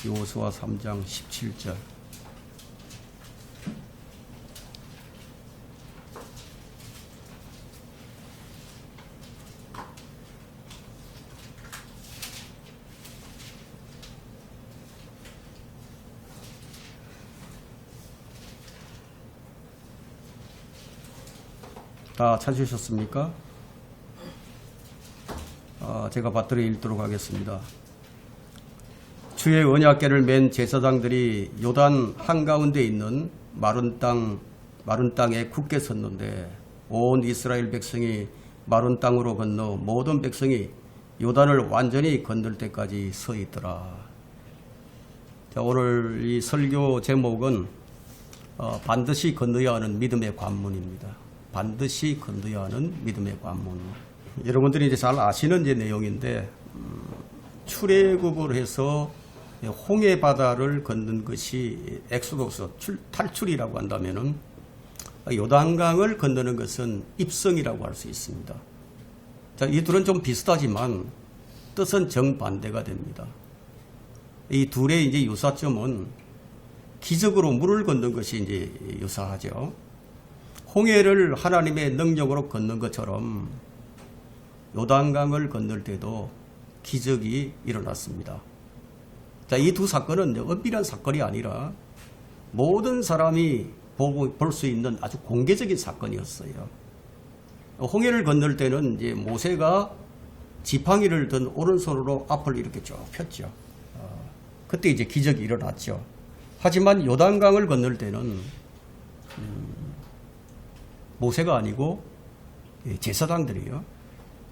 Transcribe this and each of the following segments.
여호수아 3장 17절. 다 찾으셨습니까? 제가 받들어 읽도록 하겠습니다. 주의 언약궤를 맨 제사장들이 요단 한가운데 있는 마른 땅에 굳게 섰는데 온 이스라엘 백성이 마른 땅으로 건너 모든 백성이 요단을 완전히 건널 때까지 서 있더라. 자, 오늘 이 설교 제목은 반드시 건너야 하는 믿음의 관문입니다. 반드시 건너야 하는 믿음의 관문. 여러분들이 이제 잘 아시는 이제 내용인데 출애굽을 해서 홍해 바다를 건넌 것이 엑소더스 탈출이라고 한다면은 요단강을 건너는 것은 입성이라고 할 수 있습니다. 자, 이 둘은 좀 비슷하지만 뜻은 정반대가 됩니다. 이 둘의 이제 유사점은 기적으로 물을 건넌 것이 이제 유사하죠. 홍해를 하나님의 능력으로 건넌 것처럼 요단강을 건널 때도 기적이 일어났습니다. 자, 이 두 사건은 은밀한 사건이 아니라 모든 사람이 볼 수 있는 아주 공개적인 사건이었어요. 홍해를 건널 때는 이제 모세가 지팡이를 든 오른손으로 앞을 이렇게 쭉 폈죠. 그때 이제 기적이 일어났죠. 하지만 요단강을 건널 때는 모세가 아니고 제사장들이요,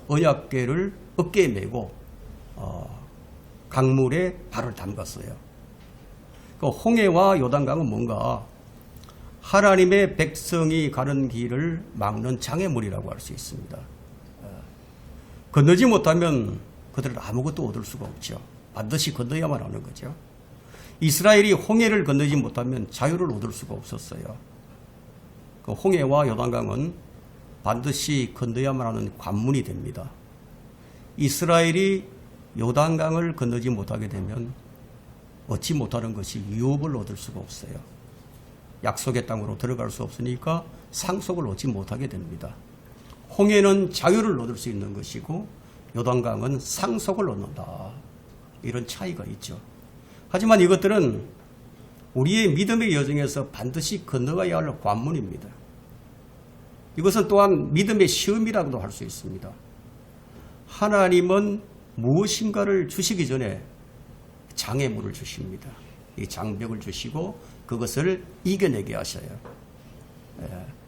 언약궤를 어깨에 메고 강물에 발을 담갔어요. 그 홍해와 요단강은 뭔가 하나님의 백성이 가는 길을 막는 장애물이라고 할 수 있습니다. 건너지 못하면 그들은 아무것도 얻을 수가 없죠. 반드시 건너야만 하는 거죠. 이스라엘이 홍해를 건너지 못하면 자유를 얻을 수가 없었어요. 그 홍해와 요단강은 반드시 건너야만 하는 관문이 됩니다. 이스라엘이 요단강을 건너지 못하게 되면 얻지 못하는 것이 유업을 얻을 수가 없어요. 약속의 땅으로 들어갈 수 없으니까 상속을 얻지 못하게 됩니다. 홍해는 자유를 얻을 수 있는 것이고 요단강은 상속을 얻는다. 이런 차이가 있죠. 하지만 이것들은 우리의 믿음의 여정에서 반드시 건너가야 할 관문입니다. 이것은 또한 믿음의 시험이라고도 할 수 있습니다. 하나님은 무엇인가를 주시기 전에 장애물을 주십니다. 이 장벽을 주시고 그것을 이겨내게 하셔요.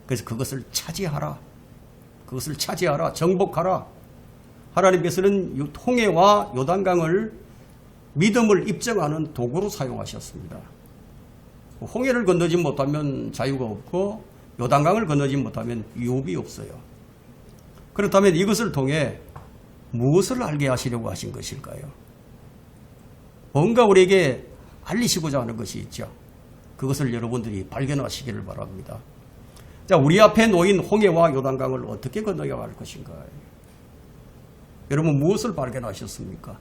그래서 그것을 차지하라. 그것을 차지하라. 정복하라. 하나님께서는 홍해와 요단강을 믿음을 입증하는 도구로 사용하셨습니다. 홍해를 건너지 못하면 자유가 없고 요단강을 건너지 못하면 유업이 없어요. 그렇다면 이것을 통해 무엇을 알게 하시려고 하신 것일까요? 뭔가 우리에게 알리시고자 하는 것이 있죠. 그것을 여러분들이 발견하시기를 바랍니다. 자, 우리 앞에 놓인 홍해와 요단강을 어떻게 건너야 할 것인가? 여러분 무엇을 발견하셨습니까?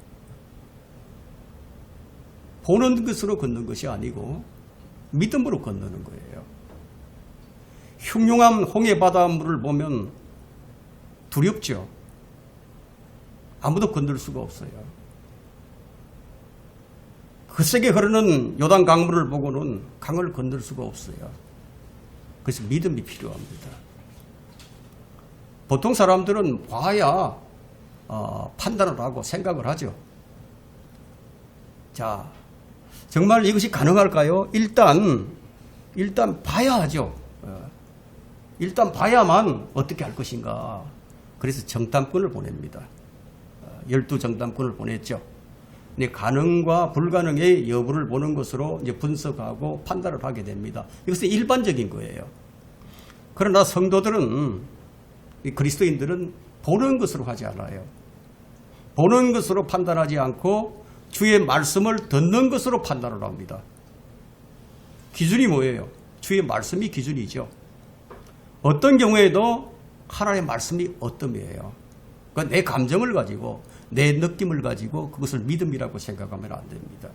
보는 것으로 걷는 것이 아니고 믿음으로 건너는 거예요. 흉흉한 홍해 바닷물을 보면 두렵죠. 아무도 건들 수가 없어요. 거세게 흐르는 요단 강물을 보고는 강을 건널 수가 없어요. 그래서 믿음이 필요합니다. 보통 사람들은 봐야 판단을 하고 생각을 하죠. 자, 정말 이것이 가능할까요? 일단 봐야 하죠. 일단 봐야만 어떻게 할 것인가. 그래서 정탐꾼을 보냅니다. 12정탐꾼을 보냈죠. 가능과 불가능의 여부를 보는 것으로 이제 분석하고 판단을 하게 됩니다. 이것은 일반적인 거예요. 그러나 성도들은, 그리스도인들은 보는 것으로 하지 않아요. 보는 것으로 판단하지 않고 주의 말씀을 듣는 것으로 판단을 합니다. 기준이 뭐예요? 주의 말씀이 기준이죠. 어떤 경우에도 하나님의 말씀이 어떤이에요. 그러니까 내 감정을 가지고 내 느낌을 가지고 그것을 믿음이라고 생각하면 안 됩니다.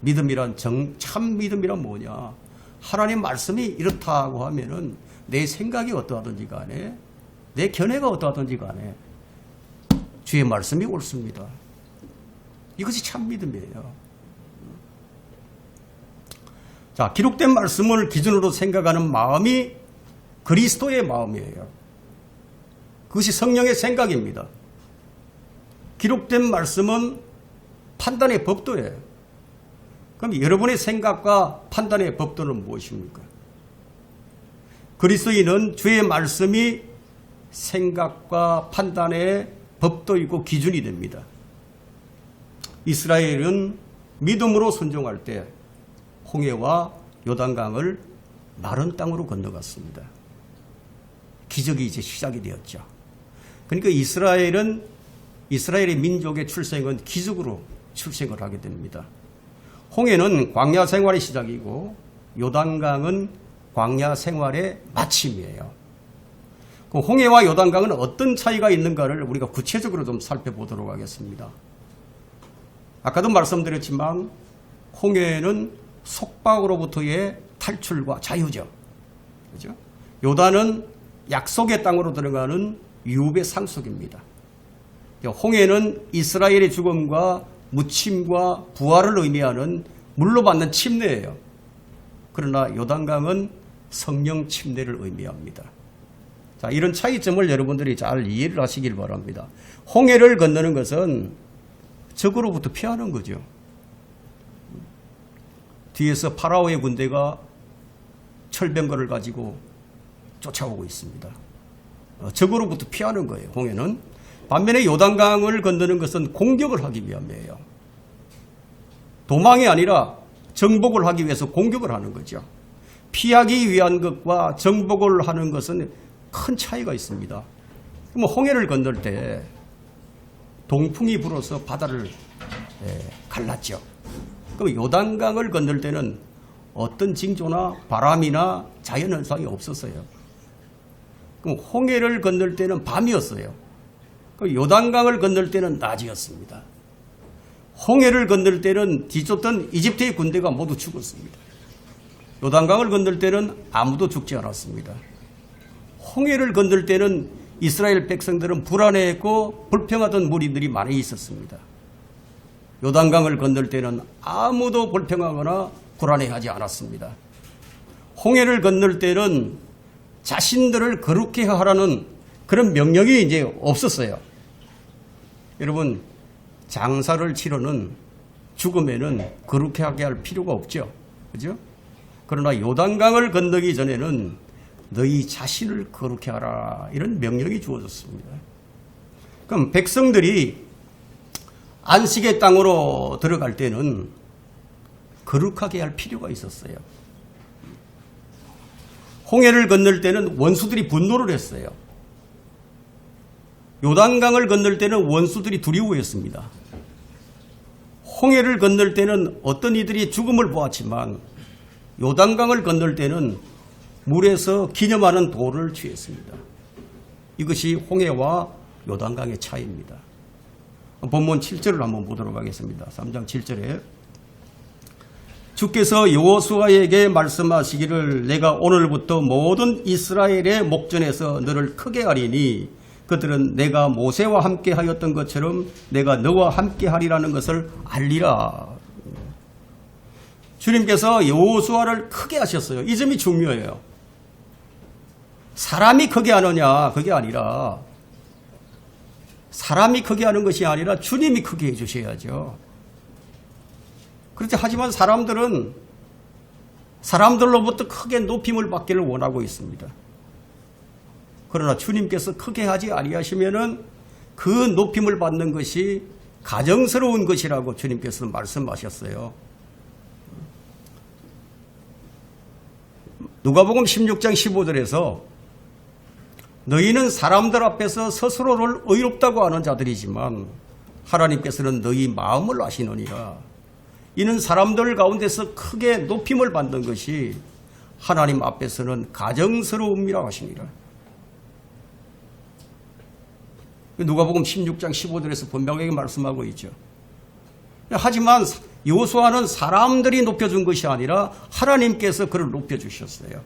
믿음이란 참 믿음이란 뭐냐? 하나님 말씀이 이렇다고 하면은 내 생각이 어떠하든지 간에 내 견해가 어떠하든지 간에 주의 말씀이 옳습니다. 이것이 참 믿음이에요. 자, 기록된 말씀을 기준으로 생각하는 마음이 그리스도의 마음이에요. 그것이 성령의 생각입니다. 기록된 말씀은 판단의 법도예요. 그럼 여러분의 생각과 판단의 법도는 무엇입니까? 그리스도인은 주의 말씀이 생각과 판단의 법도이고 기준이 됩니다. 이스라엘은 믿음으로 순종할 때 홍해와 요단강을 마른 땅으로 건너갔습니다. 기적이 이제 시작이 되었죠. 그러니까 이스라엘의 민족의 출생은 기적으로 출생을 하게 됩니다. 홍해는 광야 생활의 시작이고 요단강은 광야 생활의 마침이에요. 그 홍해와 요단강은 어떤 차이가 있는가를 우리가 구체적으로 좀 살펴보도록 하겠습니다. 아까도 말씀드렸지만 홍해는 속박으로부터의 탈출과 자유죠. 그죠? 요단은 약속의 땅으로 들어가는 유업의 상속입니다. 홍해는 이스라엘의 죽음과 무침과 부활을 의미하는 물로 받는 침례예요. 그러나 요단강은 성령 침례를 의미합니다. 자, 이런 차이점을 여러분들이 잘 이해를 하시길 바랍니다. 홍해를 건너는 것은 적으로부터 피하는 거죠. 뒤에서 파라오의 군대가 철병거를 가지고 쫓아오고 있습니다. 적으로부터 피하는 거예요, 홍해는. 반면에 요단강을 건너는 것은 공격을 하기 위함이에요. 도망이 아니라 정복을 하기 위해서 공격을 하는 거죠. 피하기 위한 것과 정복을 하는 것은 큰 차이가 있습니다. 그럼 홍해를 건널 때 동풍이 불어서 바다를 갈랐죠. 그럼 요단강을 건널 때는 어떤 징조나 바람이나 자연현상이 없었어요. 그럼 홍해를 건널 때는 밤이었어요. 그럼 요단강을 건널 때는 낮이었습니다. 홍해를 건널 때는 뒤쫓던 이집트의 군대가 모두 죽었습니다. 요단강을 건널 때는 아무도 죽지 않았습니다. 홍해를 건널 때는 이스라엘 백성들은 불안해했고 불평하던 무리들이 많이 있었습니다. 요단강을 건널 때는 아무도 불평하거나 불안해하지 않았습니다. 홍해를 건널 때는 자신들을 거룩히 하라는 그런 명령이 이제 없었어요. 여러분, 장사를 치러는 죽음에는 거룩히 하게 할 필요가 없죠. 그죠? 그러나 요단강을 건너기 전에는 너희 자신을 거룩히 하라, 이런 명령이 주어졌습니다. 그럼 백성들이 안식의 땅으로 들어갈 때는 거룩하게 할 필요가 있었어요. 홍해를 건널 때는 원수들이 분노를 했어요. 요단강을 건널 때는 원수들이 두려워했습니다. 홍해를 건널 때는 어떤 이들이 죽음을 보았지만 요단강을 건널 때는 물에서 기념하는 도를 취했습니다. 이것이 홍해와 요단강의 차이입니다. 본문 7절을 한번 보도록 하겠습니다. 3장 7절에 주께서 여호수아에게 말씀하시기를 내가 오늘부터 모든 이스라엘의 목전에서 너를 크게 하리니 그들은 내가 모세와 함께 하였던 것처럼 내가 너와 함께 하리라는 것을 알리라. 주님께서 여호수아를 크게 하셨어요. 이 점이 중요해요. 사람이 크게 하느냐, 그게 아니라 사람이 크게 하는 것이 아니라 주님이 크게 해주셔야죠. 그렇지. 하지만 사람들로부터 크게 높임을 받기를 원하고 있습니다. 그러나 주님께서 크게 하지 아니하시면은 그 높임을 받는 것이 가정스러운 것이라고 주님께서 말씀하셨어요. 누가복음 16장 15절에서 너희는 사람들 앞에서 스스로를 의롭다고 하는 자들이지만 하나님께서는 너희 마음을 아시느니라. 이는 사람들 가운데서 크게 높임을 받는 것이 하나님 앞에서는 가정스러움이라 하시니라. 누가복음 16장 15절에서 분명하게 말씀하고 있죠. 하지만 여호수아는 사람들이 높여준 것이 아니라 하나님께서 그를 높여주셨어요.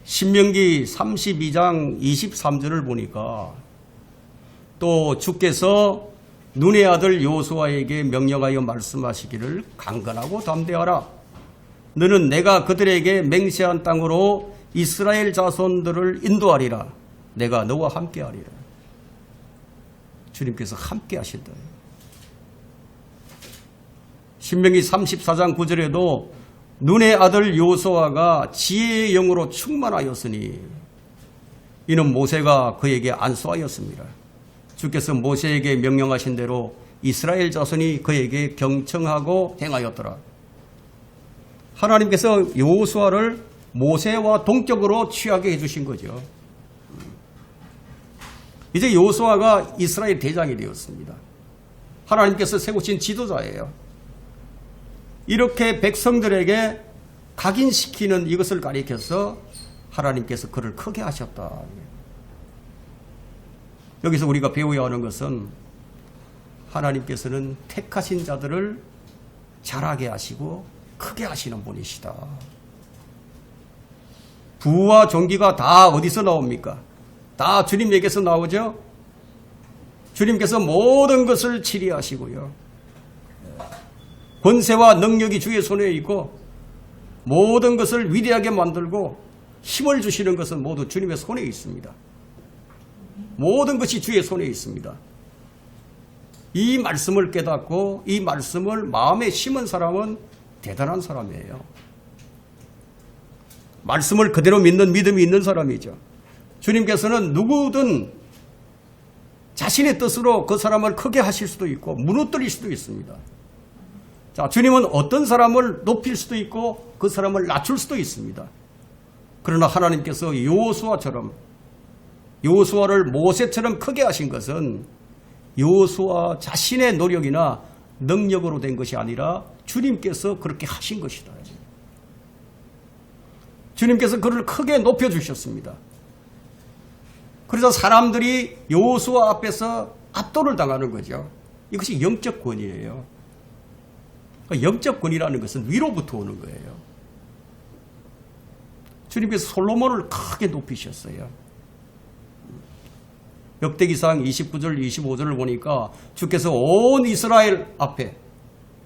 신명기 32장 23절을 보니까 또 주께서 눈의 아들 여호수아에게 명령하여 말씀하시기를 강건하고 담대하라. 너는 내가 그들에게 맹세한 땅으로 이스라엘 자손들을 인도하리라. 내가 너와 함께하리라. 주님께서 함께 하신다. 신명기 34장 9절에도 눈의 아들 여호수아가 지혜의 영으로 충만하였으니 이는 모세가 그에게 안수하였습니다. 주께서 모세에게 명령하신 대로 이스라엘 자손이 그에게 경청하고 행하였더라. 하나님께서 여호수아를 모세와 동격으로 취하게 해주신 거죠. 이제 여호수아가 이스라엘 대장이 되었습니다. 하나님께서 세우신 지도자예요. 이렇게 백성들에게 각인시키는 이것을 가리켜서 하나님께서 그를 크게 하셨다. 여기서 우리가 배워야 하는 것은 하나님께서는 택하신 자들을 잘하게 하시고 크게 하시는 분이시다. 부와 존귀가 다 어디서 나옵니까? 다 주님에게서 나오죠. 주님께서 모든 것을 치리하시고요. 권세와 능력이 주의 손에 있고 모든 것을 위대하게 만들고 힘을 주시는 것은 모두 주님의 손에 있습니다. 모든 것이 주의 손에 있습니다. 이 말씀을 깨닫고 이 말씀을 마음에 심은 사람은 대단한 사람이에요. 말씀을 그대로 믿는 믿음이 있는 사람이죠. 주님께서는 누구든 자신의 뜻으로 그 사람을 크게 하실 수도 있고 무너뜨릴 수도 있습니다. 자, 주님은 어떤 사람을 높일 수도 있고 그 사람을 낮출 수도 있습니다. 그러나 하나님께서 여호수아를 모세처럼 크게 하신 것은 여호수아 자신의 노력이나 능력으로 된 것이 아니라 주님께서 그렇게 하신 것이다. 주님께서 그를 크게 높여주셨습니다. 그래서 사람들이 여호수아 앞에서 압도를 당하는 거죠. 이것이 영적 권위예요. 영적 권위라는 것은 위로부터 오는 거예요. 주님께서 솔로몬을 크게 높이셨어요. 역대기상 29절 25절을 보니까 주께서 온 이스라엘 앞에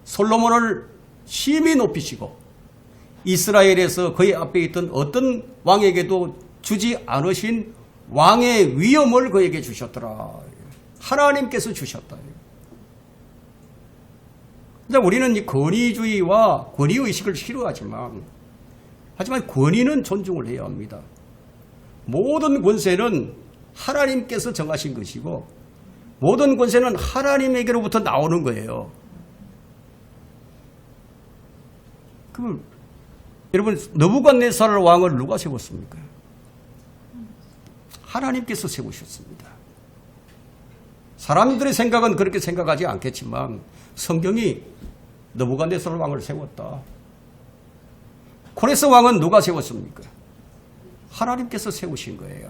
솔로몬을 심히 높이시고 이스라엘에서 그의 앞에 있던 어떤 왕에게도 주지 않으신 왕의 위엄을 그에게 주셨더라. 하나님께서 주셨다. 우리는 이 권위주의와 권위의식을 싫어하지만 하지만 권위는 존중을 해야 합니다. 모든 권세는 하나님께서 정하신 것이고 모든 권세는 하나님에게로부터 나오는 거예요. 그럼 여러분 느부갓네살 왕을 누가 세웠습니까? 하나님께서 세우셨습니다. 사람들의 생각은 그렇게 생각하지 않겠지만 성경이 느부갓네살 왕을 세웠다. 코레스 왕은 누가 세웠습니까? 하나님께서 세우신 거예요.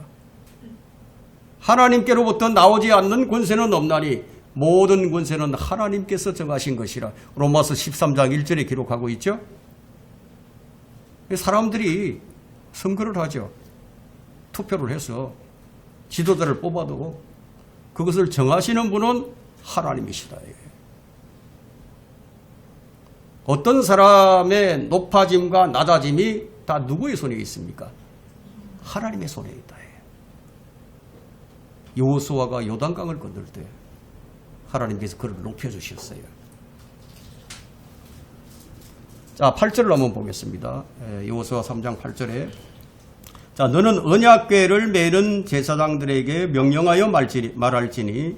하나님께로부터 나오지 않는 권세는 없나니 모든 권세는 하나님께서 정하신 것이라 로마서 13장 1절에 기록하고 있죠. 사람들이 선거를 하죠. 투표를 해서 지도자를 뽑아도 그것을 정하시는 분은 하나님이시다. 어떤 사람의 높아짐과 낮아짐이 다 누구의 손에 있습니까? 하나님의 손에 있다. 여호수아가 요단강을 건널 때 하나님께서 그를 높여주셨어요. 자, 8절을 한번 보겠습니다. 여호수아 3장 8절에 자, 너는 언약궤를 메는 제사장들에게 명령하여 말할지니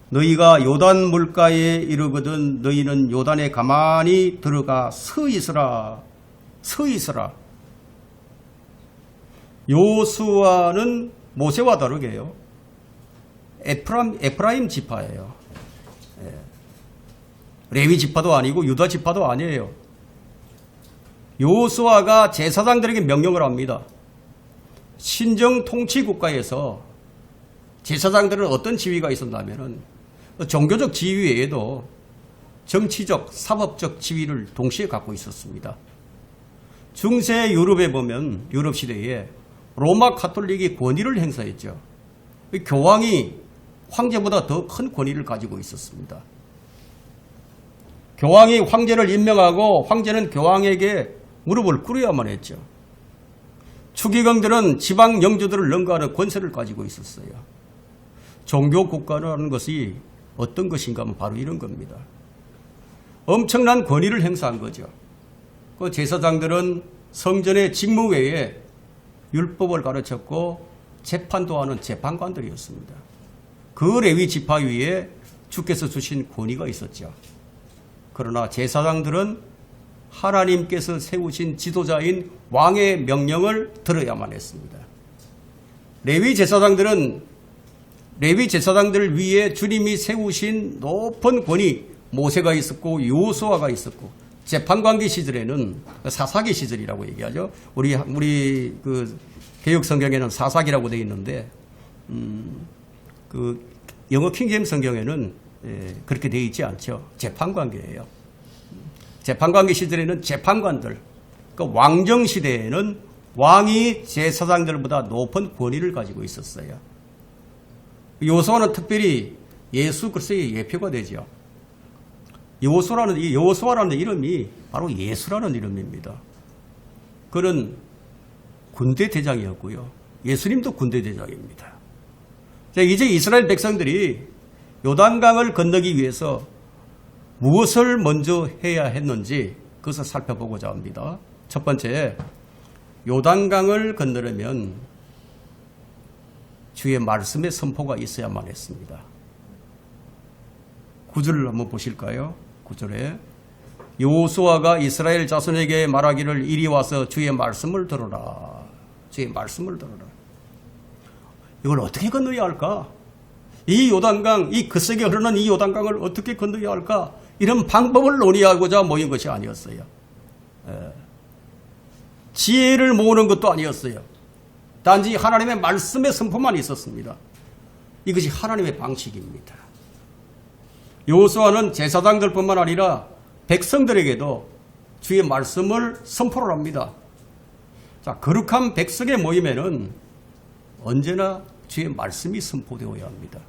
너희가 요단 물가에 이르거든 너희는 요단에 가만히 들어가 서 있으라. 여호수아는 모세와 다르게요. 에프라임 지파예요. 레위 지파도 아니고 유다 지파도 아니에요. 여호수아가 제사장들에게 명령을 합니다. 신정 통치 국가에서 제사장들은 어떤 지위가 있었냐면은 종교적 지위 외에도 정치적, 사법적 지위를 동시에 갖고 있었습니다. 중세 유럽에 보면 유럽 시대에 로마 카톨릭이 권위를 행사했죠. 교황이 황제보다 더 큰 권위를 가지고 있었습니다. 교황이 황제를 임명하고 황제는 교황에게 무릎을 꿇어야만 했죠. 추기경들은 지방 영주들을 능가하는 권세를 가지고 있었어요. 종교 국가라는 것이 어떤 것인가 하면 바로 이런 겁니다. 엄청난 권위를 행사한 거죠. 그 제사장들은 성전의 직무 외에 율법을 가르쳤고 재판도 하는 재판관들이었습니다. 그 레위 지파 위에 주께서 주신 권위가 있었죠. 그러나 제사장들은 하나님께서 세우신 지도자인 왕의 명령을 들어야만 했습니다. 레위 제사장들 위에 주님이 세우신 높은 권위, 모세가 있었고 여호수아가 있었고, 재판관계 시절에는 사사기 시절이라고 얘기하죠. 우리 그 개역 성경에는 사사기라고 되어 있는데, 그 영어 킹제임스 성경에는 그렇게 되어 있지 않죠. 재판관계예요. 재판관계 시절에는 재판관들, 그 왕정 시대에는 왕이 제사장들보다 높은 권위를 가지고 있었어요. 여호수아는 특별히 예수 그리스도의 예표가 되죠. 여호수아라는 이름이 바로 예수라는 이름입니다. 그는 군대 대장이었고요. 예수님도 군대 대장입니다. 이제 이스라엘 백성들이 요단강을 건너기 위해서 무엇을 먼저 해야 했는지 그것을 살펴보고자 합니다. 첫 번째, 요단강을 건너려면 주의 말씀의 선포가 있어야만 했습니다. 9절을 한번 보실까요? 9절에 여호수아가 이스라엘 자손에게 말하기를 이리 와서 주의 말씀을 들어라. 주의 말씀을 들어라. 이걸 어떻게 건너야 할까? 이 요단강, 이 거세게 흐르는 이 요단강을 어떻게 건너야 할까? 이런 방법을 논의하고자 모인 것이 아니었어요. 지혜를 모으는 것도 아니었어요. 단지 하나님의 말씀의 선포만 있었습니다. 이것이 하나님의 방식입니다. 여호수아는 제사장들뿐만 아니라 백성들에게도 주의 말씀을 선포를 합니다. 자, 거룩한 백성의 모임에는 언제나 주의 말씀이 선포되어야 합니다.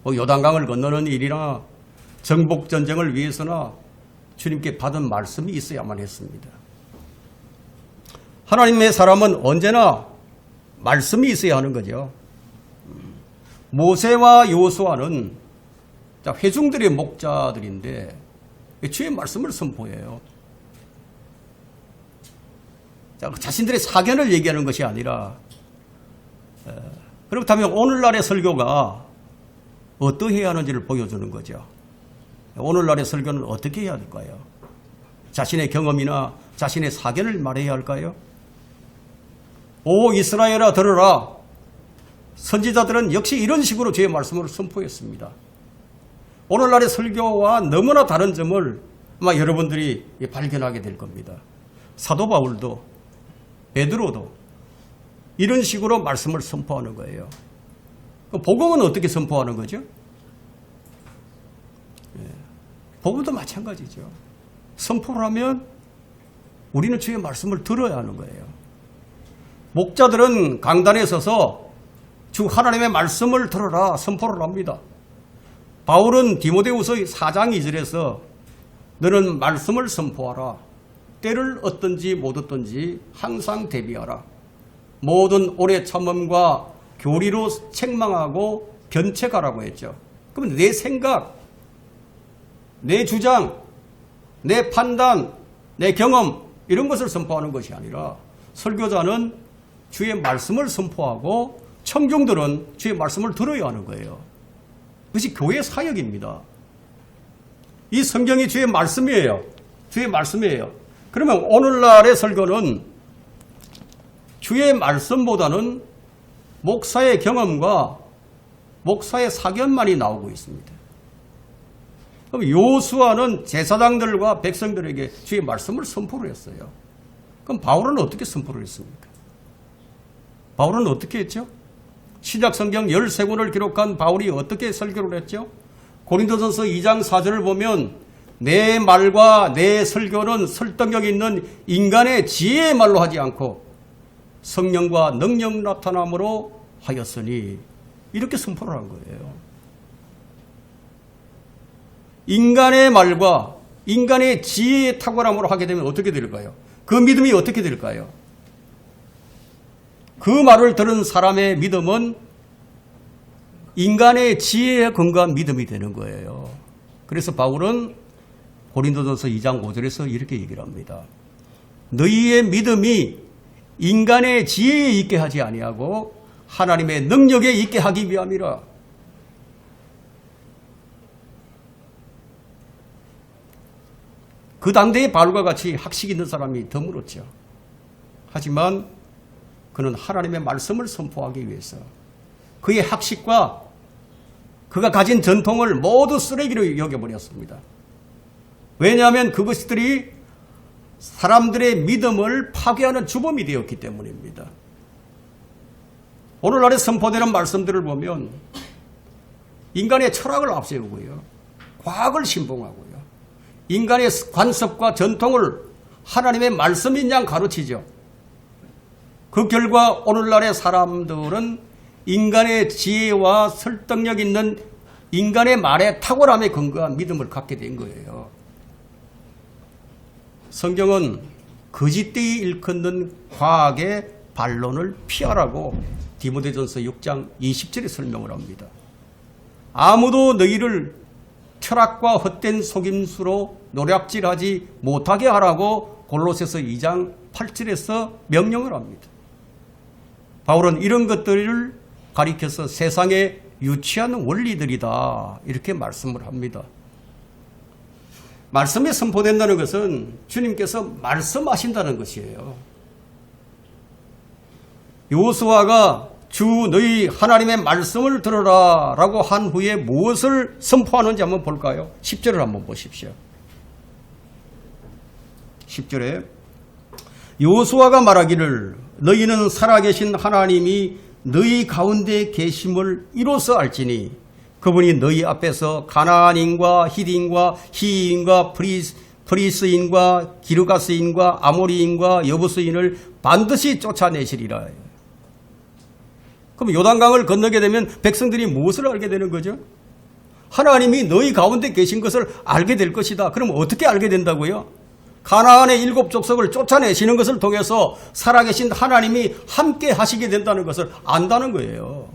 요단강을 건너는 일이나 정복전쟁을 위해서나 주님께 받은 말씀이 있어야만 했습니다. 하나님의 사람은 언제나 말씀이 있어야 하는 거죠. 모세와 여호수아는 회중들의 목자들인데 주의 말씀을 선포해요. 자신들의 사견을 얘기하는 것이 아니라, 그렇다면 오늘날의 설교가 어떠해야 하는지를 보여주는 거죠. 오늘날의 설교는 어떻게 해야 될까요? 자신의 경험이나 자신의 사견을 말해야 할까요? 오 이스라엘아 들으라. 선지자들은 역시 이런 식으로 주의 말씀을 선포했습니다. 오늘날의 설교와 너무나 다른 점을 아마 여러분들이 발견하게 될 겁니다. 사도 바울도 베드로도 이런 식으로 말씀을 선포하는 거예요. 복음은 어떻게 선포하는 거죠? 복음도 마찬가지죠. 선포를 하면 우리는 주의 말씀을 들어야 하는 거예요. 목자들은 강단에 서서 주 하나님의 말씀을 들어라 선포를 합니다. 바울은 디모데후서 4장 2절에서 너는 말씀을 선포하라. 때를 얻든지 못 얻든지 항상 대비하라. 모든 오래 참음과 교리로 책망하고 견책하라고 했죠. 그러면 내 생각, 내 주장, 내 판단, 내 경험 이런 것을 선포하는 것이 아니라 설교자는 주의 말씀을 선포하고 청중들은 주의 말씀을 들어야 하는 거예요. 그것이 교회 사역입니다. 이 성경이 주의 말씀이에요. 주의 말씀이에요. 그러면 오늘날의 설교는 주의 말씀보다는 목사의 경험과 목사의 사견만이 나오고 있습니다. 그럼 여호수아는 제사장들과 백성들에게 주의 말씀을 선포를 했어요. 그럼 바울은 어떻게 선포를 했습니까? 바울은 어떻게 했죠? 신약성경 13권을 기록한 바울이 어떻게 설교를 했죠? 고린도전서 2장 4절을 보면 내 말과 내 설교는 설득력 있는 인간의 지혜의 말로 하지 않고 성령과 능력 나타남으로 하였으니 이렇게 선포를 한 거예요. 인간의 말과 인간의 지혜의 탁월함으로 하게 되면 어떻게 될까요? 그 믿음이 어떻게 될까요? 그 말을 들은 사람의 믿음은 인간의 지혜에 근거한 믿음이 되는 거예요. 그래서 바울은 고린도전서 2장 5절에서 이렇게 얘기를 합니다. 너희의 믿음이 인간의 지혜에 있게 하지 아니하고 하나님의 능력에 있게 하기 위함이라. 그 당대의 바울과 같이 학식 있는 사람이 드물었죠. 하지만 그는 하나님의 말씀을 선포하기 위해서 그의 학식과 그가 가진 전통을 모두 쓰레기로 여겨버렸습니다. 왜냐하면 그것들이 사람들의 믿음을 파괴하는 주범이 되었기 때문입니다. 오늘날에 선포되는 말씀들을 보면 인간의 철학을 앞세우고요. 과학을 신봉하고요. 인간의 관습과 전통을 하나님의 말씀인 양 가르치죠. 그 결과 오늘날의 사람들은 인간의 지혜와 설득력 있는 인간의 말에 탁월함에 근거한 믿음을 갖게 된 거예요. 성경은 거짓되이 일컫는 과학의 반론을 피하라고 디모데전서 6장 20절에 설명을 합니다. 아무도 너희를 철학과 헛된 속임수로 노략질하지 못하게 하라고 골로새서 2장 8절에서 명령을 합니다. 바울은 이런 것들을 가리켜서 세상의 유치한 원리들이다 이렇게 말씀을 합니다. 말씀이 선포된다는 것은 주님께서 말씀하신다는 것이에요. 여호수아가 주 너희 하나님의 말씀을 들어라 라고 한 후에 무엇을 선포하는지 한번 볼까요? 10절을 한번 보십시오. 10절에 여호수아가 말하기를 너희는 살아계신 하나님이 너희 가운데 계심을 이로써 알지니 그분이 너희 앞에서 가나안인과 히딘과 히위인과 브리스인과 기르가스인과 아모리인과 여부스인을 반드시 쫓아내시리라. 그럼 요단강을 건너게 되면 백성들이 무엇을 알게 되는 거죠? 하나님이 너희 가운데 계신 것을 알게 될 것이다. 그럼 어떻게 알게 된다고요? 가나안의 7 족속을 쫓아내시는 것을 통해서 살아계신 하나님이 함께 하시게 된다는 것을 안다는 거예요.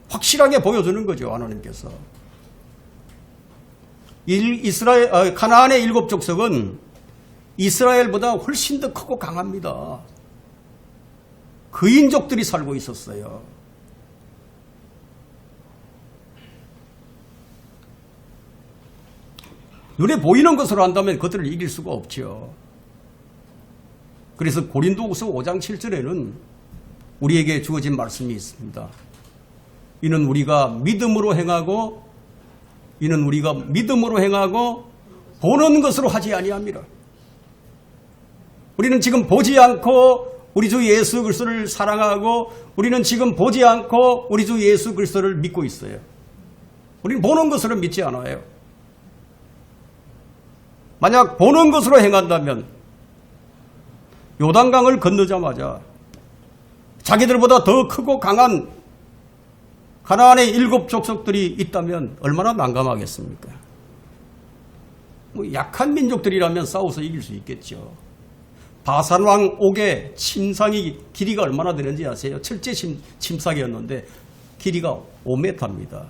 확실하게 보여주는 거죠, 하나님께서. 가나안의 7 족속은 이스라엘보다 훨씬 더 크고 강합니다. 그인족들이 살고 있었어요. 눈에 보이는 것으로 한다면 그들을 이길 수가 없죠. 그래서 고린도후서 5장 7절에는 우리에게 주어진 말씀이 있습니다. 이는 우리가 믿음으로 행하고 보는 것으로 하지 아니함이라. 우리는 지금 보지 않고 우리 주 예수 그리스도를 사랑하고 우리는 지금 보지 않고 우리 주 예수 그리스도를 믿고 있어요. 우리는 보는 것으로 믿지 않아요. 만약 보는 것으로 행한다면 요단강을 건너자마자 자기들보다 더 크고 강한 가나안의 7 족속들이 있다면 얼마나 난감하겠습니까? 약한 민족들이라면 싸워서 이길 수 있겠죠. 바산왕 옥의 침상이 길이가 얼마나 되는지 아세요? 철제 침상이었는데 길이가 5m입니다.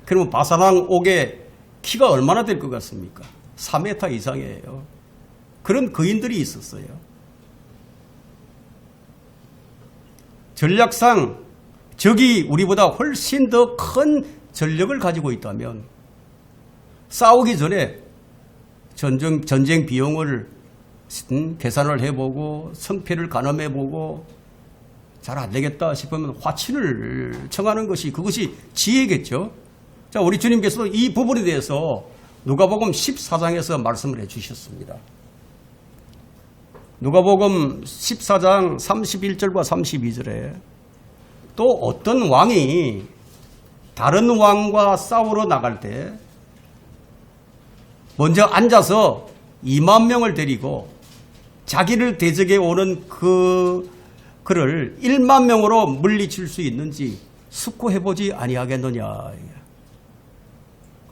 그러면 바산왕 옥의 키가 얼마나 될 것 같습니까? 4m 이상이에요. 그런 거인들이 있었어요. 전략상 적이 우리보다 훨씬 더 큰 전력을 가지고 있다면 싸우기 전에 전쟁 비용을 계산을 해보고 성패를 가늠해보고 잘 안되겠다 싶으면 화친을 청하는 것이 그것이 지혜겠죠. 자, 우리 주님께서도 이 부분에 대해서 누가복음 14장에서 말씀을 해주셨습니다. 누가복음 14장 31절과 32절에 또 어떤 왕이 다른 왕과 싸우러 나갈 때 먼저 앉아서 2만 명을 데리고 자기를 대적해 오는 그를 1만 명으로 물리칠 수 있는지 숙고해보지 아니하겠느냐.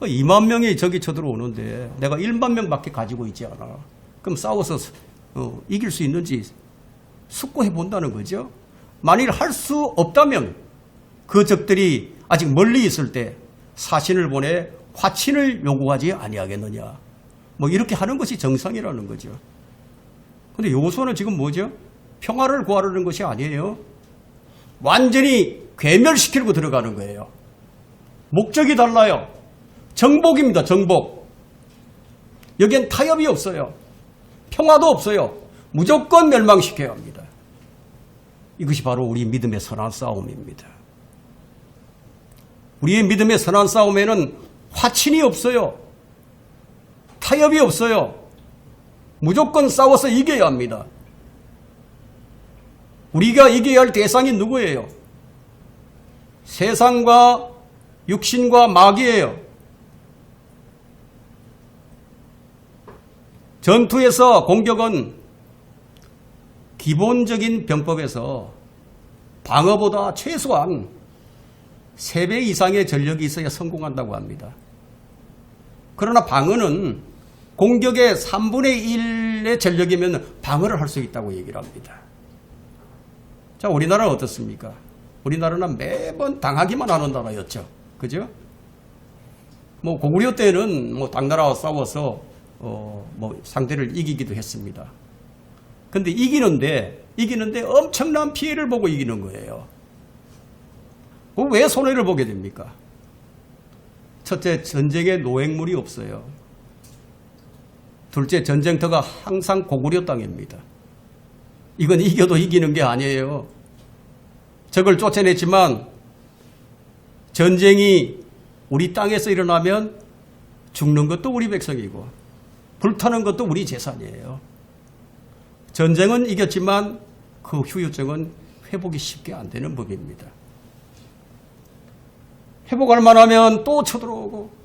2만 명이 적이 쳐들어오는데 내가 1만 명밖에 가지고 있지 않아. 그럼 싸워서 이길 수 있는지 숙고해본다는 거죠. 만일 할 수 없다면 그 적들이 아직 멀리 있을 때 사신을 보내 화친을 요구하지 아니하겠느냐. 뭐 이렇게 하는 것이 정상이라는 거죠. 근데 요소는 지금 뭐죠? 평화를 구하려는 것이 아니에요. 완전히 괴멸시키려고 들어가는 거예요. 목적이 달라요. 정복입니다. 정복. 여기엔 타협이 없어요. 평화도 없어요. 무조건 멸망시켜야 합니다. 이것이 바로 우리 믿음의 선한 싸움입니다. 우리의 믿음의 선한 싸움에는 화친이 없어요. 타협이 없어요. 무조건 싸워서 이겨야 합니다. 우리가 이겨야 할 대상이 누구예요? 세상과 육신과 마귀예요. 전투에서 공격은 기본적인 병법에서 방어보다 최소한 3배 이상의 전력이 있어야 성공한다고 합니다. 그러나 방어는 공격의 3분의 1의 전력이면 방어를 할 수 있다고 얘기를 합니다. 자, 우리나라는 어떻습니까? 우리나라는 매번 당하기만 하는 나라였죠. 그죠? 뭐 고구려 때는 뭐 당나라와 싸워서 뭐 상대를 이기기도 했습니다. 근데 이기는데 엄청난 피해를 보고 이기는 거예요. 왜 손해를 보게 됩니까? 첫째, 전쟁에 노획물이 없어요. 둘째, 전쟁터가 항상 고구려 땅입니다. 이건 이겨도 이기는 게 아니에요. 적을 쫓아냈지만 전쟁이 우리 땅에서 일어나면 죽는 것도 우리 백성이고 불타는 것도 우리 재산이에요. 전쟁은 이겼지만 그 후유증은 회복이 쉽게 안 되는 법입니다. 회복할 만하면 또 쳐들어오고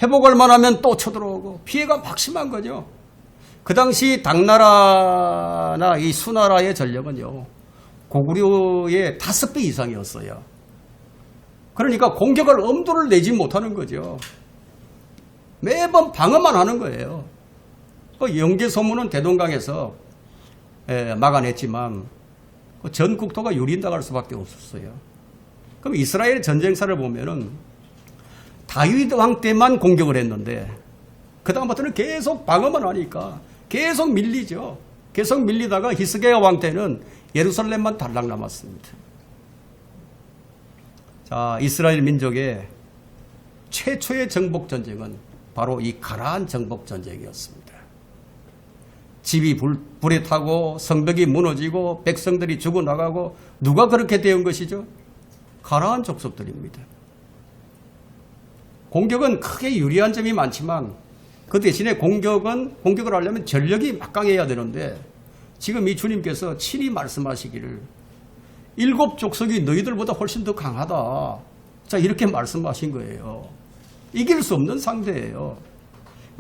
회복할 만하면 또 쳐들어오고 피해가 막심한 거죠. 그 당시 당나라나 이 수나라의 전력은요, 고구려의 5배 이상이었어요. 그러니까 공격할 엄두를 내지 못하는 거죠. 매번 방어만 하는 거예요. 영계소문은 대동강에서 막아냈지만 전 국토가 유린당할 수밖에 없었어요. 그럼 이스라엘 전쟁사를 보면은 다윗 왕 때만 공격을 했는데 그 다음부터는 계속 방어만 하니까 계속 밀리죠. 계속 밀리다가 히스기야 왕 때는 예루살렘만 달랑 남았습니다. 자, 이스라엘 민족의 최초의 정복 전쟁은 바로 이 가나안 정복 전쟁이었습니다. 집이 불에 타고 성벽이 무너지고 백성들이 죽어나가고 누가 그렇게 되온 것이죠? 가나안 족속들입니다. 공격은 크게 유리한 점이 많지만 그 대신에 공격을 하려면 전력이 막강해야 되는데 지금 이 주님께서 친히 말씀하시기를 7 족속이 너희들보다 훨씬 더 강하다. 자, 이렇게 말씀하신 거예요. 이길 수 없는 상대예요.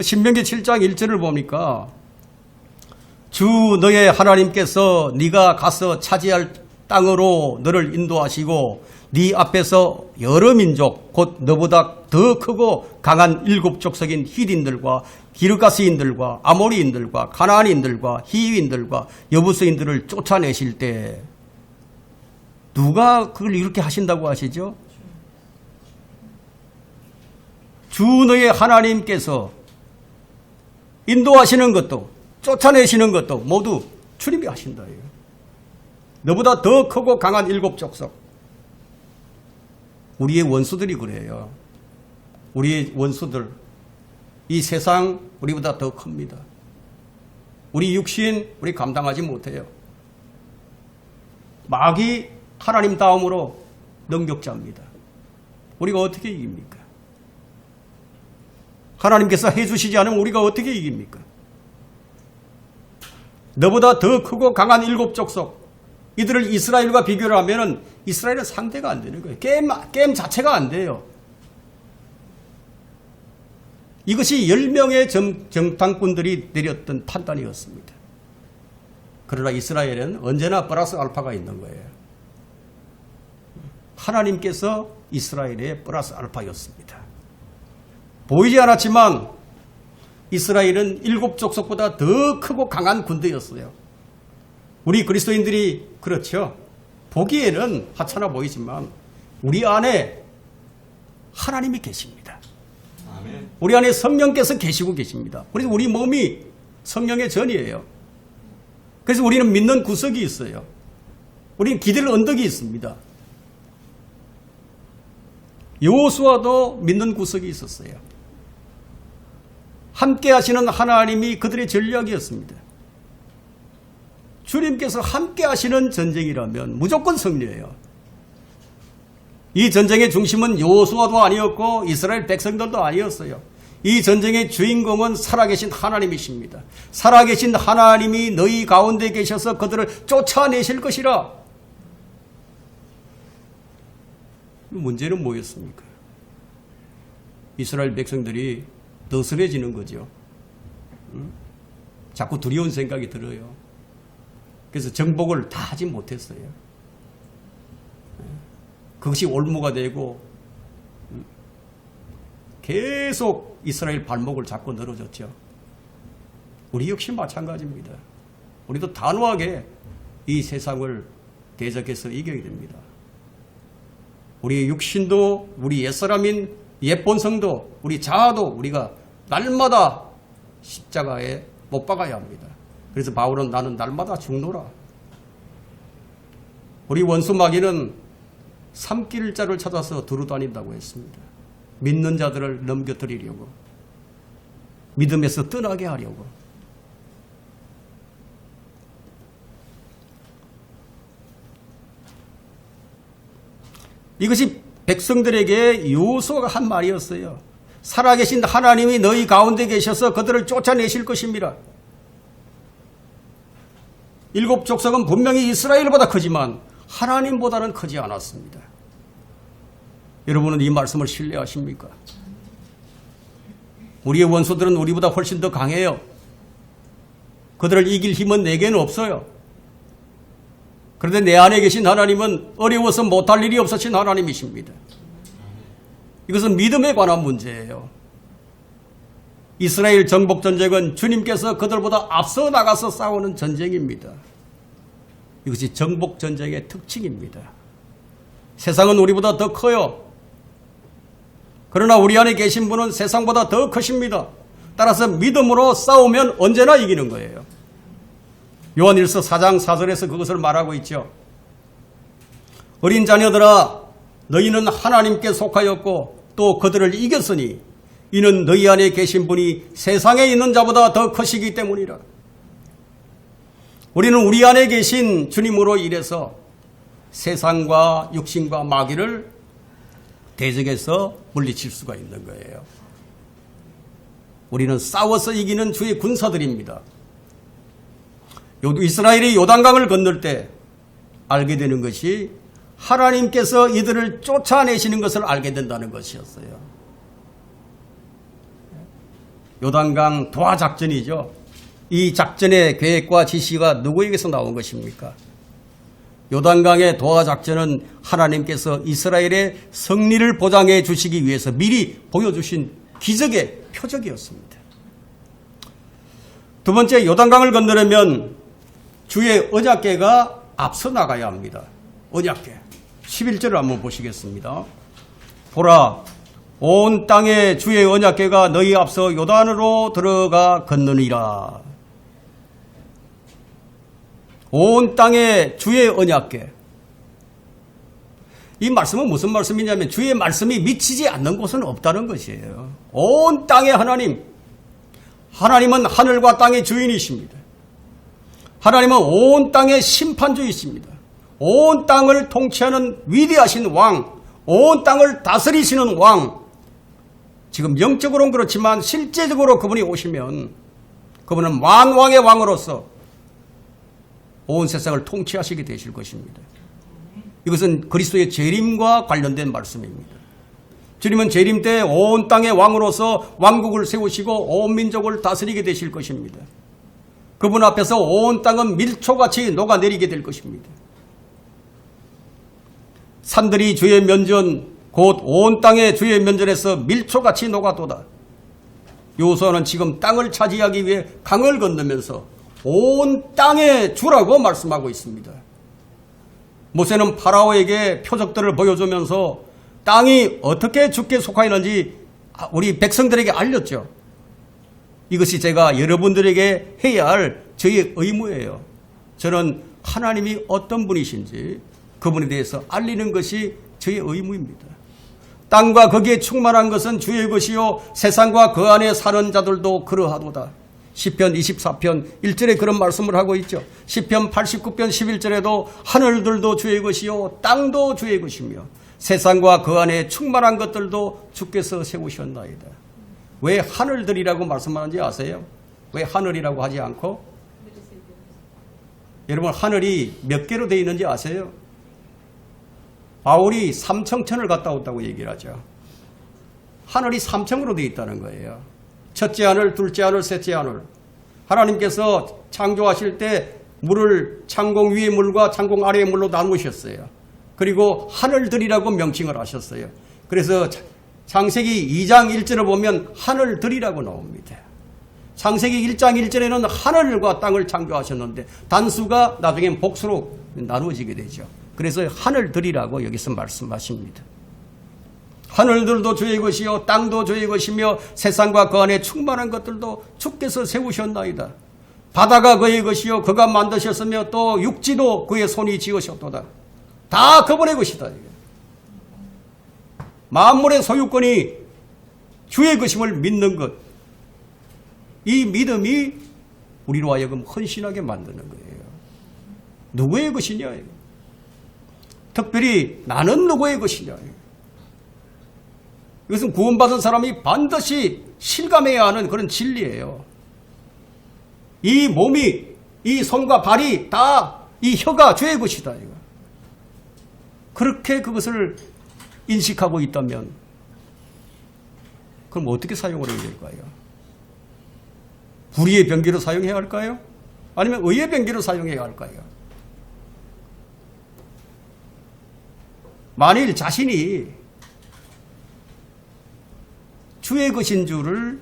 신명기 7장 1절을 보니까 주 너의 하나님께서 네가 가서 차지할 땅으로 너를 인도하시고 네 앞에서 여러 민족 곧 너보다 더 크고 강한 7 족속인 히딘들과 기르가스인들과 아모리인들과 가나안인들과 히위인들과 여부스인들을 쫓아내실 때 누가 그걸 이렇게 하신다고 하시죠? 주 너의 하나님께서 인도하시는 것도 쫓아내시는 것도 모두 주님이 하신다. 너보다 더 크고 강한 7 족속. 우리의 원수들이 그래요. 우리의 원수들. 이 세상 우리보다 더 큽니다. 우리 육신 우리 감당하지 못해요. 마귀 하나님 다음으로 능력자입니다. 우리가 어떻게 이깁니까? 하나님께서 해주시지 않으면 우리가 어떻게 이깁니까? 너보다 더 크고 강한 7 족속. 이들을 이스라엘과 비교를 하면 이스라엘은 상대가 안 되는 거예요. 게임 자체가 안 돼요. 이것이 10명의 정탐꾼들이 내렸던 판단이었습니다. 그러나 이스라엘은 언제나 플러스 알파가 있는 거예요. 하나님께서 이스라엘의 플러스 알파였습니다. 보이지 않았지만 이스라엘은 7족속보다 더 크고 강한 군대였어요. 우리 그리스도인들이 그렇죠. 보기에는 하찮아 보이지만 우리 안에 하나님이 계십니다. 아멘. 우리 안에 성령께서 계시고 계십니다. 그래서 우리 몸이 성령의 전이에요. 그래서 우리는 믿는 구석이 있어요. 우리는 기댈 언덕이 있습니다. 여호수아도 믿는 구석이 있었어요. 함께 하시는 하나님이 그들의 전략이었습니다. 주님께서 함께 하시는 전쟁이라면 무조건 승리예요. 이 전쟁의 중심은 여호수아도 아니었고 이스라엘 백성들도 아니었어요. 이 전쟁의 주인공은 살아계신 하나님이십니다. 살아계신 하나님이 너희 가운데 계셔서 그들을 쫓아내실 것이라. 문제는 뭐였습니까? 이스라엘 백성들이 너스레지는 거죠. 자꾸 두려운 생각이 들어요. 그래서 정복을 다 하지 못했어요. 그것이 올무가 되고 계속 이스라엘 발목을 잡고 늘어졌죠. 우리 역시 마찬가지입니다. 우리도 단호하게 이 세상을 대적해서 이겨야 됩니다. 우리의 육신도, 우리 옛사람인 옛본성도, 우리 자아도 우리가 날마다 십자가에 못 박아야 합니다. 그래서 바울은 나는 날마다 죽노라. 우리 원수 마귀는 삼킬 자를 찾아서 두루다닌다고 했습니다. 믿는 자들을 넘겨드리려고, 믿음에서 떠나게 하려고. 이것이 백성들에게 여호수아가 한 말이었어요. 살아계신 하나님이 너희 가운데 계셔서 그들을 쫓아내실 것입니다. 7족속은 분명히 이스라엘보다 크지만 하나님보다는 크지 않았습니다. 여러분은 이 말씀을 신뢰하십니까? 우리의 원수들은 우리보다 훨씬 더 강해요. 그들을 이길 힘은 내게는 없어요. 그런데 내 안에 계신 하나님은 어려워서 못할 일이 없으신 하나님이십니다. 이것은 믿음에 관한 문제예요. 이스라엘 정복 전쟁은 주님께서 그들보다 앞서 나가서 싸우는 전쟁입니다. 이것이 정복 전쟁의 특징입니다. 세상은 우리보다 더 커요. 그러나 우리 안에 계신 분은 세상보다 더 크십니다. 따라서 믿음으로 싸우면 언제나 이기는 거예요. 요한일서 4장 4절에서 그것을 말하고 있죠. 어린 자녀들아, 너희는 하나님께 속하였고 또 그들을 이겼으니 이는 너희 안에 계신 분이 세상에 있는 자보다 더 크시기 때문이라. 우리는 우리 안에 계신 주님으로 인해서 세상과 육신과 마귀를 대적해서 물리칠 수가 있는 거예요. 우리는 싸워서 이기는 주의 군사들입니다. 이스라엘이 요단강을 건널 때 알게 되는 것이 하나님께서 이들을 쫓아내시는 것을 알게 된다는 것이었어요. 요단강 도하작전이죠. 이 작전의 계획과 지시가 누구에게서 나온 것입니까? 요단강의 도하작전은 하나님께서 이스라엘의 승리를 보장해 주시기 위해서 미리 보여주신 기적의 표적이었습니다. 두 번째, 요단강을 건너려면 주의 언약궤가 앞서 나가야 합니다. 언약궤 11절을 한번 보시겠습니다. 보라, 온 땅에 주의 언약궤가 너희 앞서 요단으로 들어가 건너니라. 온 땅에 주의 언약궤. 이 말씀은 무슨 말씀이냐면 주의 말씀이 미치지 않는 곳은 없다는 것이에요. 온 땅의 하나님, 하나님은 하늘과 땅의 주인이십니다. 하나님은 온 땅의 심판주이십니다. 온 땅을 통치하는 위대하신 왕, 온 땅을 다스리시는 왕. 지금 영적으로는 그렇지만 실제적으로 그분이 오시면 그분은 만왕의 왕으로서 온 세상을 통치하시게 되실 것입니다. 이것은 그리스도의 재림과 관련된 말씀입니다. 주님은 재림 때 온 땅의 왕으로서 왕국을 세우시고 온 민족을 다스리게 되실 것입니다. 그분 앞에서 온 땅은 밀초같이 녹아내리게 될 것입니다. 산들이 주의 면전 곧 온 땅의 주의 면전에서 밀초같이 녹아도다. 여호수아는 지금 땅을 차지하기 위해 강을 건너면서 온 땅의 주라고 말씀하고 있습니다. 모세는 파라오에게 표적들을 보여주면서 땅이 어떻게 주께 속하였는지 우리 백성들에게 알렸죠. 이것이 제가 여러분들에게 해야 할 저의 의무예요. 저는 하나님이 어떤 분이신지 그분에 대해서 알리는 것이 저의 의무입니다. 땅과 거기에 충만한 것은 주의 것이요 세상과 그 안에 사는 자들도 그러하도다. 시편 24편 1절에 그런 말씀을 하고 있죠. 시편 89편 11절에도 하늘들도 주의 것이요 땅도 주의 것이며 세상과 그 안에 충만한 것들도 주께서 세우셨나이다. 왜 하늘들이라고 말씀하는지 아세요? 왜 하늘이라고 하지 않고? 여러분 하늘이 몇 개로 되어 있는지 아세요? 바울이 삼청천을 갔다 왔다고 얘기를 하죠. 하늘이 삼청으로 되어 있다는 거예요. 첫째 하늘, 둘째 하늘, 셋째 하늘. 하나님께서 창조하실 때 물을 창공 위의 물과 창공 아래의 물로 나누셨어요. 그리고 하늘들이라고 명칭을 하셨어요. 그래서 창세기 2장 1절을 보면 하늘들이라고 나옵니다. 창세기 1장 1절에는 하늘과 땅을 창조하셨는데 단수가 나중엔 복수로 나누어지게 되죠. 그래서 하늘들이라고 여기서 말씀하십니다. 하늘들도 주의 것이요 땅도 주의 것이며 세상과 그 안에 충만한 것들도 주께서 세우셨나이다. 바다가 그의 것이요 그가 만드셨으며 또 육지도 그의 손이 지으셨도다. 다 그분의 것이다. 만물의 소유권이 주의 것임을 믿는 것, 이 믿음이 우리로 하여금 헌신하게 만드는 거예요. 누구의 것이냐? 특별히 나는 누구의 것이냐? 이것은 구원받은 사람이 반드시 실감해야 하는 그런 진리예요. 이 몸이, 이 손과 발이 다 이 혀가 주의 것이다. 그렇게 그것을 인식하고 있다면 그럼 어떻게 사용을 해야 될까요? 불의의 병기로 사용해야 할까요? 아니면 의의 병기로 사용해야 할까요? 만일 자신이 주의 것인 줄을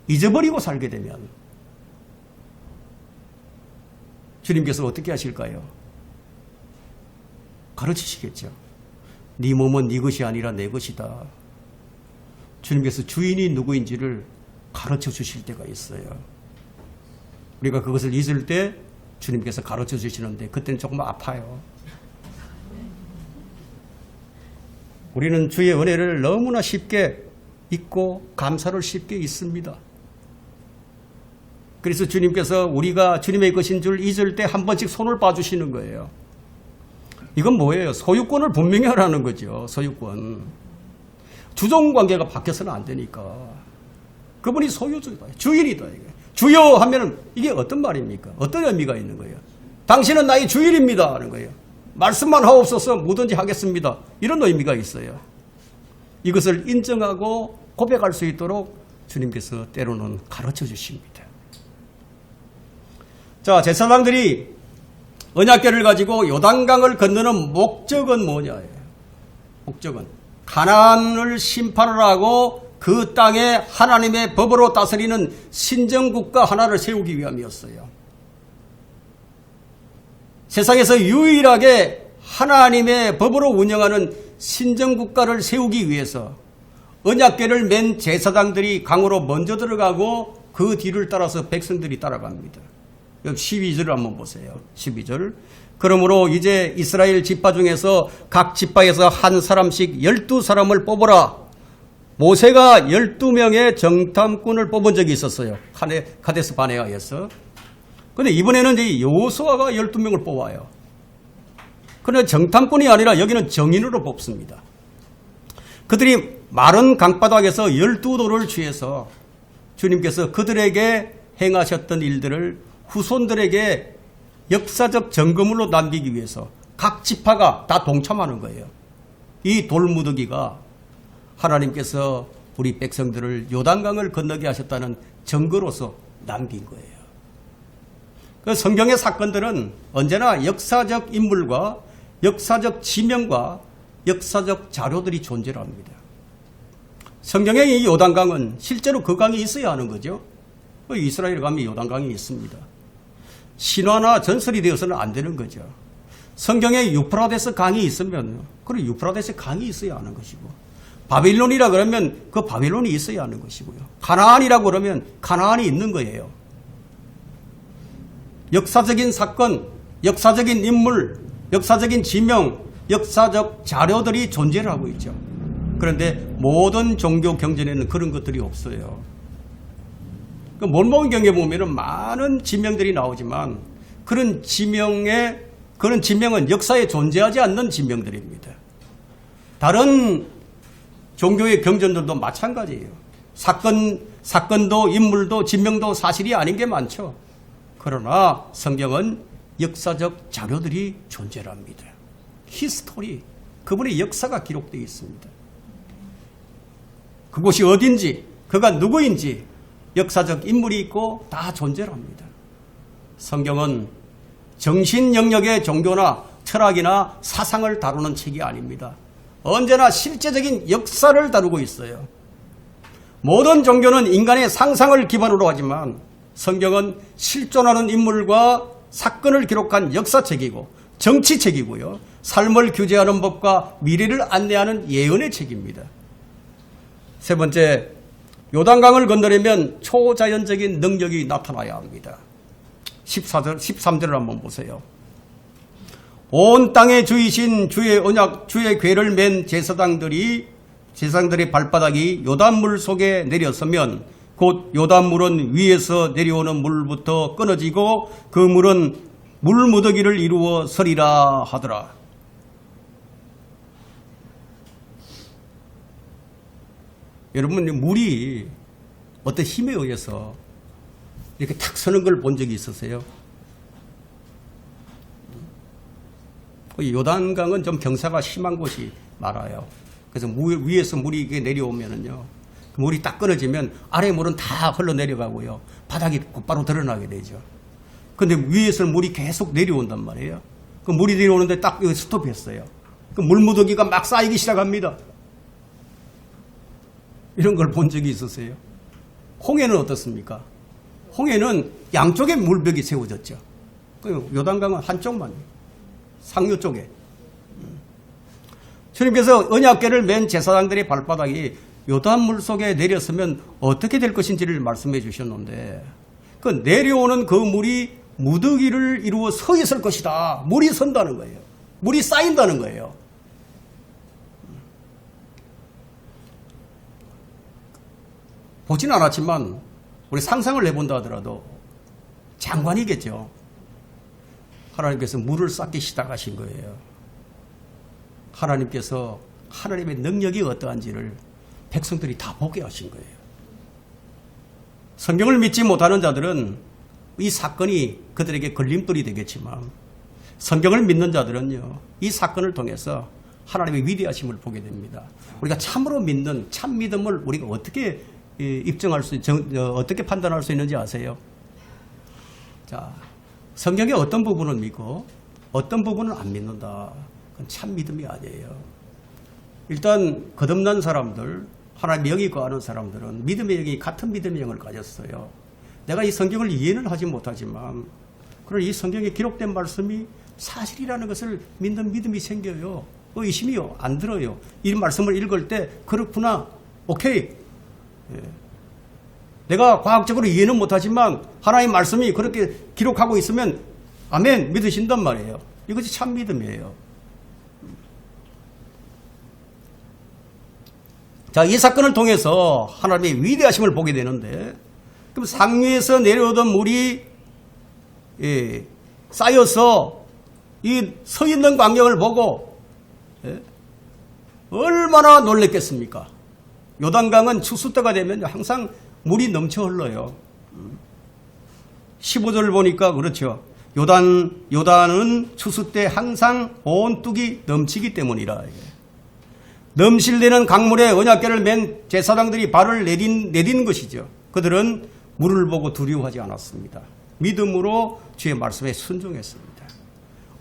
잊어버리고 살게 되면 주님께서 어떻게 하실까요? 가르치시겠죠. 네 몸은 네 것이 아니라 내 것이다. 주님께서 주인이 누구인지를 가르쳐 주실 때가 있어요. 우리가 그것을 잊을 때 주님께서 가르쳐 주시는데 그때는 조금 아파요. 우리는 주의 은혜를 너무나 쉽게 잊고 감사를 쉽게 잊습니다. 그래서 주님께서 우리가 주님의 것인 줄 잊을 때 한 번씩 손을 봐주시는 거예요. 이건 뭐예요? 소유권을 분명히 하라는 거죠. 소유권. 주종관계가 바뀌어서는 안 되니까. 그분이 소유주다. 주인이다. 주여 하면 이게 어떤 말입니까? 어떤 의미가 있는 거예요? 당신은 나의 주인입니다 하는 거예요. 말씀만 하옵소서 뭐든지 하겠습니다. 이런 의미가 있어요. 이것을 인정하고 고백할 수 있도록 주님께서 때로는 가르쳐 주십니다. 자, 제사장들이 언약궤를 가지고 요단강을 건너는 목적은 뭐냐예요. 목적은 가나안을 심판을 하고 그 땅에 하나님의 법으로 다스리는 신정국가 하나를 세우기 위함이었어요. 세상에서 유일하게 하나님의 법으로 운영하는 신정국가를 세우기 위해서 언약궤를 맨 제사장들이 강으로 먼저 들어가고 그 뒤를 따라서 백성들이 따라갑니다. 12절을 한번 보세요. 12절. 그러므로 이제 이스라엘 지파 중에서 각 지파에서 한 사람씩 12사람을 뽑으라. 모세가 12명의 정탐꾼을 뽑은 적이 있었어요. 카데스 바네아에서. 그런데 이번에는 이제 여호수아가 12명을 뽑아요. 그런데 정탐꾼이 아니라 여기는 정인으로 뽑습니다. 그들이 마른 강바닥에서 12돌을 취해서 주님께서 그들에게 행하셨던 일들을 후손들에게 역사적 증거물로 남기기 위해서 각 지파가 다 동참하는 거예요. 이 돌무더기가 하나님께서 우리 백성들을 요단강을 건너게 하셨다는 증거로서 남긴 거예요. 그 성경의 사건들은 언제나 역사적 인물과 역사적 지명과 역사적 자료들이 존재를 합니다. 성경의 이 요단강은 실제로 그 강이 있어야 하는 거죠. 이스라엘 가면 요단강이 있습니다. 신화나 전설이 되어서는 안 되는 거죠. 성경에 유프라데스 강이 있으면 그런 유프라데스 강이 있어야 하는 것이고, 바빌론이라 그러면 그 바빌론이 있어야 하는 것이고요. 가나안이라고 그러면 가나안이 있는 거예요. 역사적인 사건, 역사적인 인물, 역사적인 지명, 역사적 자료들이 존재를 하고 있죠. 그런데 모든 종교 경전에는 그런 것들이 없어요. 그 몰몬경에 보면은 많은 지명들이 나오지만 그런 지명은 역사에 존재하지 않는 지명들입니다. 다른 종교의 경전들도 마찬가지예요. 사건도 인물도 지명도 사실이 아닌 게 많죠. 그러나 성경은 역사적 자료들이 존재합니다. 히스토리, 그분의 역사가 기록되어 있습니다. 그곳이 어딘지, 그가 누구인지 역사적 인물이 있고 다 존재합니다. 성경은 정신 영역의 종교나 철학이나 사상을 다루는 책이 아닙니다. 언제나 실제적인 역사를 다루고 있어요. 모든 종교는 인간의 상상을 기반으로 하지만 성경은 실존하는 인물과 사건을 기록한 역사책이고 정치책이고요. 삶을 규제하는 법과 미래를 안내하는 예언의 책입니다. 세 번째, 요단강을 건너려면 초자연적인 능력이 나타나야 합니다. 13절을 한번 보세요. 온 땅의 주이신 주의 언약, 주의 궤를 맨 제사장들의 발바닥이 요단물 속에 내렸으면 곧 요단물은 위에서 내려오는 물부터 끊어지고 그 물은 물무더기를 이루어 서리라 하더라. 여러분, 물이 어떤 힘에 의해서 이렇게 탁 서는 걸 본 적이 있으세요? 요단강은 좀 경사가 심한 곳이 많아요. 그래서 위에서 물이 이게 내려오면은요, 물이 딱 끊어지면 아래 물은 다 흘러내려가고요, 바닥이 곧바로 드러나게 되죠. 근데 위에서 물이 계속 내려온단 말이에요. 그 물이 내려오는데 딱 여기 스톱했어요. 그 물무더기가 막 쌓이기 시작합니다. 이런 걸 본 적이 있으세요? 홍해는 어떻습니까? 홍해는 양쪽에 물벽이 세워졌죠. 요단강은 한쪽만, 상류 쪽에. 주님께서 언약궤를 맨 제사장들의 발바닥이 요단물 속에 내렸으면 어떻게 될 것인지를 말씀해 주셨는데, 그 내려오는 그 물이 무더기를 이루어 서 있을 것이다. 물이 선다는 거예요. 물이 쌓인다는 거예요. 보진 않았지만 우리 상상을 해본다 하더라도 장관이겠죠. 하나님께서 물을 쌓기 시작하신 거예요. 하나님께서 하나님의 능력이 어떠한지를 백성들이 다 보게 하신 거예요. 성경을 믿지 못하는 자들은 이 사건이 그들에게 걸림돌이 되겠지만, 성경을 믿는 자들은요, 이 사건을 통해서 하나님의 위대하심을 보게 됩니다. 우리가 참으로 믿는 참 믿음을 우리가 어떻게 어떻게 판단할 수 있는지 아세요? 자, 성경의 어떤 부분은 믿고 어떤 부분은 안 믿는다. 그건 참 믿음이 아니에요. 일단 거듭난 사람들, 하나님의 영이 거하는 사람들은 믿음의 영이 같은 믿음의 영을 가졌어요. 내가 이 성경을 이해는 하지 못하지만 그러나 이 성경에 기록된 말씀이 사실이라는 것을 믿는 믿음이 생겨요. 의심이요, 안 들어요. 이 말씀을 읽을 때 그렇구나, 오케이. 내가 과학적으로 이해는 못하지만 하나님의 말씀이 그렇게 기록하고 있으면 아멘 믿으신단 말이에요. 이것이 참 믿음이에요. 자, 이 사건을 통해서 하나님의 위대하심을 보게 되는데, 그럼 상류에서 내려오던 물이 쌓여서 이 서 있는 광경을 보고 얼마나 놀랬겠습니까? 요단강은 추수 때가 되면 항상 물이 넘쳐 흘러요. 15절을 보니까 그렇죠. 요단은 추수 때 항상 온 뚝이 넘치기 때문이라. 넘실대는 강물에 언약궤를 맨 제사장들이 발을 내딛는 것이죠. 그들은 물을 보고 두려워하지 않았습니다. 믿음으로 주의 말씀에 순종했습니다.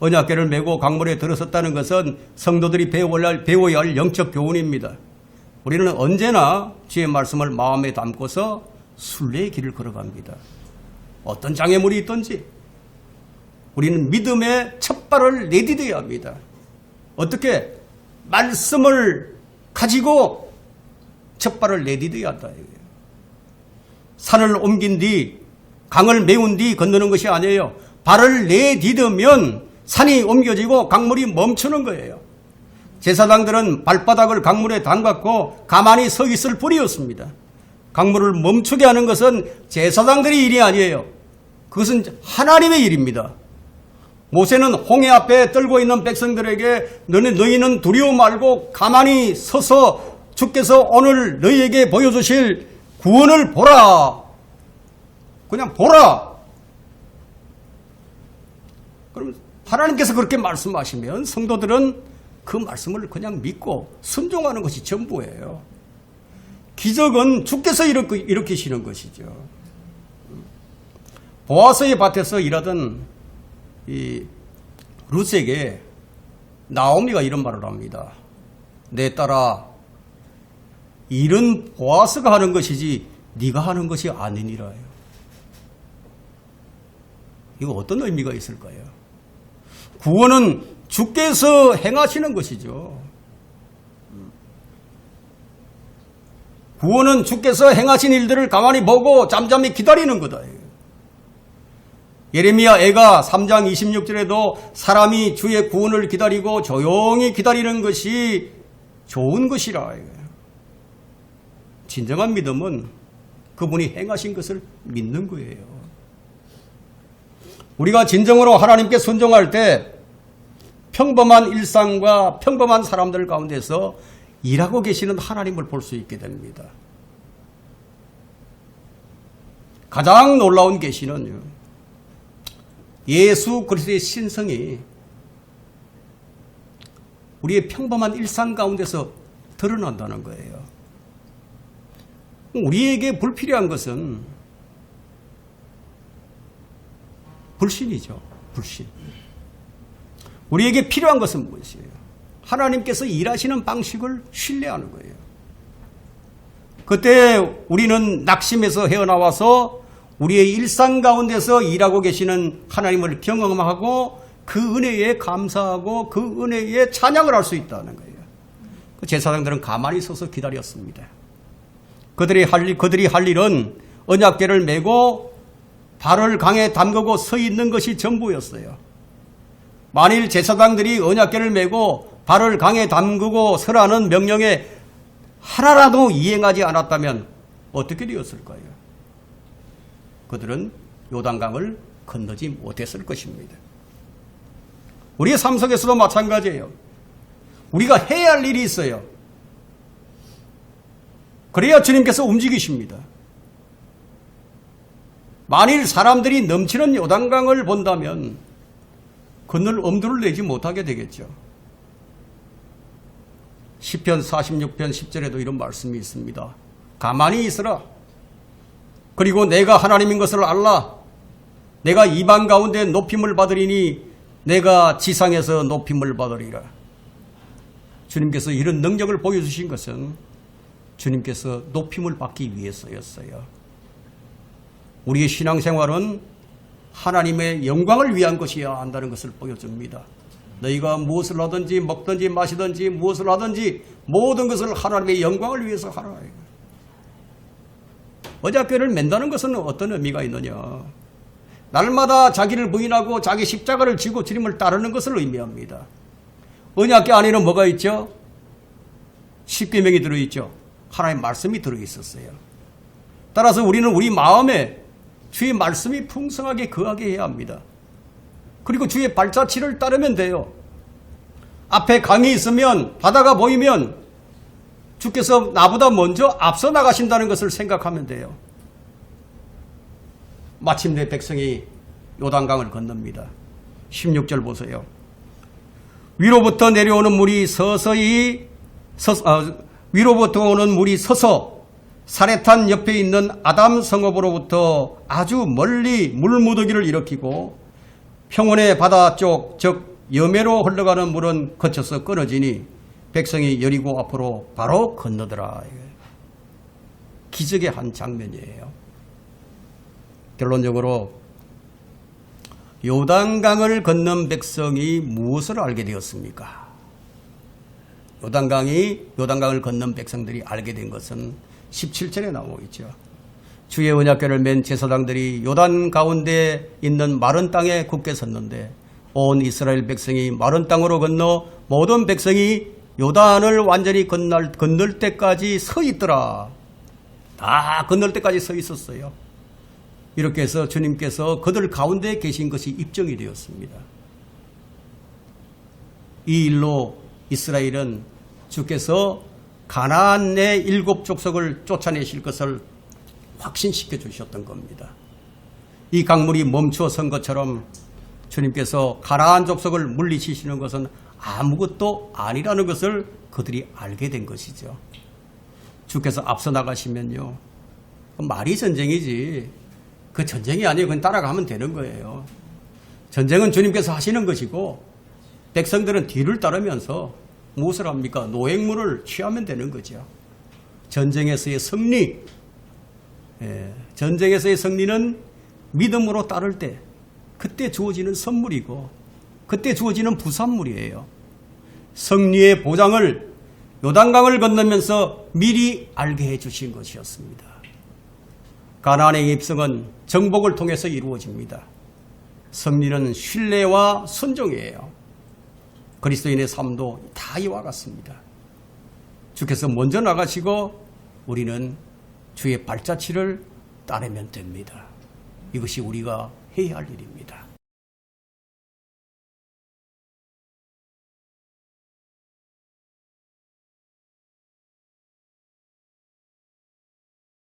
언약궤를 메고 강물에 들어섰다는 것은 성도들이 배워야 할 영적 교훈입니다. 우리는 언제나 주의 말씀을 마음에 담고서 순례의 길을 걸어갑니다. 어떤 장애물이 있든지 우리는 믿음의 첫 발을 내디뎌야 합니다. 어떻게? 말씀을 가지고 첫 발을 내디뎌야 한다. 산을 옮긴 뒤, 강을 메운 뒤 건너는 것이 아니에요. 발을 내디디면 산이 옮겨지고 강물이 멈추는 거예요. 제사장들은 발바닥을 강물에 담갔고 가만히 서 있을 뿐이었습니다. 강물을 멈추게 하는 것은 제사장들의 일이 아니에요. 그것은 하나님의 일입니다. 모세는 홍해 앞에 떨고 있는 백성들에게 너희는 두려워 말고 가만히 서서 주께서 오늘 너희에게 보여주실 구원을 보라. 그냥 보라. 그럼 하나님께서 그렇게 말씀하시면 성도들은 그 말씀을 그냥 믿고 순종하는 것이 전부예요. 기적은 주께서 일으키시는 것이죠. 보아스의 밭에서 일하던 이 룻에게 나오미가 이런 말을 합니다. 내 딸아, 일은 보아스가 하는 것이지 네가 하는 것이 아니니라. 이거 어떤 의미가 있을까요? 구원은 주께서 행하시는 것이죠. 구원은 주께서 행하신 일들을 가만히 보고 잠잠히 기다리는 거다. 예레미야 애가 3장 26절에도 사람이 주의 구원을 기다리고 조용히 기다리는 것이 좋은 것이라. 진정한 믿음은 그분이 행하신 것을 믿는 거예요. 우리가 진정으로 하나님께 순종할 때 평범한 일상과 평범한 사람들 가운데서 일하고 계시는 하나님을 볼 수 있게 됩니다. 가장 놀라운 계시는 예수 그리스도의 신성이 우리의 평범한 일상 가운데서 드러난다는 거예요. 우리에게 불필요한 것은 불신이죠. 불신. 우리에게 필요한 것은 무엇이에요? 하나님께서 일하시는 방식을 신뢰하는 거예요. 그때 우리는 낙심에서 헤어나와서 우리의 일상 가운데서 일하고 계시는 하나님을 경험하고 그 은혜에 감사하고 그 은혜에 찬양을 할 수 있다는 거예요. 제사장들은 가만히 서서 기다렸습니다. 그들이 할 일은 언약궤를 메고 발을 강에 담그고 서 있는 것이 전부였어요. 만일 제사장들이 언약궤를 메고 발을 강에 담그고 서라는 명령에 하나라도 이행하지 않았다면 어떻게 되었을까요? 그들은 요단강을 건너지 못했을 것입니다. 우리의 삶 속에서도 마찬가지예요. 우리가 해야 할 일이 있어요. 그래야 주님께서 움직이십니다. 만일 사람들이 넘치는 요단강을 본다면 건널 엄두를 내지 못하게 되겠죠. 시편 46편 10절에도 이런 말씀이 있습니다. 가만히 있으라. 그리고 내가 하나님인 것을 알라. 내가 이방 가운데 높임을 받으리니 내가 지상에서 높임을 받으리라. 주님께서 이런 능력을 보여주신 것은 주님께서 높임을 받기 위해서였어요. 우리의 신앙생활은 하나님의 영광을 위한 것이어야 한다는 것을 보여줍니다. 너희가 무엇을 하든지 먹든지 마시든지 무엇을 하든지 모든 것을 하나님의 영광을 위해서 하라. 언약궤를 맨다는 것은 어떤 의미가 있느냐? 날마다 자기를 부인하고 자기 십자가를 지고 주님을 따르는 것을 의미합니다. 언약궤 안에는 뭐가 있죠? 십계명이 들어있죠. 하나님의 말씀이 들어있었어요. 따라서 우리는 우리 마음에 주의 말씀이 풍성하게 거하게 해야 합니다. 그리고 주의 발자취를 따르면 돼요. 앞에 강이 있으면 바다가 보이면 주께서 나보다 먼저 앞서 나가신다는 것을 생각하면 돼요. 마침내 백성이 요단강을 건넙니다. 16절 보세요. 위로부터 내려오는 물이 서서히 위로부터 오는 물이 서서 사레탄 옆에 있는 아담 성읍으로부터 아주 멀리 물무더기를 일으키고 평원의 바다 쪽, 즉 여매로 흘러가는 물은 거쳐서 끊어지니 백성이 여리고 앞으로 바로 건너더라. 기적의 한 장면이에요. 결론적으로 요단강을 건넌 백성이 무엇을 알게 되었습니까? 요단강을 건넌 백성들이 알게 된 것은 17절에 나오고 있죠. 주의 언약궤를 맨 제사장들이 요단 가운데 있는 마른 땅에 굳게 섰는데 온 이스라엘 백성이 마른 땅으로 건너 모든 백성이 요단을 완전히 건널 때까지 서 있더라. 다 건널 때까지 서 있었어요. 이렇게 해서 주님께서 그들 가운데 계신 것이 입증이 되었습니다. 이 일로 이스라엘은 주께서 가나안 내 7 족속을 쫓아내실 것을 확신시켜 주셨던 겁니다. 이 강물이 멈추어 선 것처럼 주님께서 가나안 족속을 물리치시는 것은 아무것도 아니라는 것을 그들이 알게 된 것이죠. 주께서 앞서 나가시면요, 말이 전쟁이지 그 전쟁이 아니에요. 그냥 따라가면 되는 거예요. 전쟁은 주님께서 하시는 것이고 백성들은 뒤를 따르면서 무엇을 합니까? 노획물을 취하면 되는 거죠. 전쟁에서의 승리, 전쟁에서의 승리는 믿음으로 따를 때 그때 주어지는 선물이고 그때 주어지는 부산물이에요. 승리의 보장을 요단강을 건너면서 미리 알게 해주신 것이었습니다. 가나안의 입성은 정복을 통해서 이루어집니다. 승리는 신뢰와 순종이에요. 그리스도인의 삶도 다 이와 같습니다. 주께서 먼저 나가시고 우리는 주의 발자취를 따르면 됩니다. 이것이 우리가 해야 할 일입니다.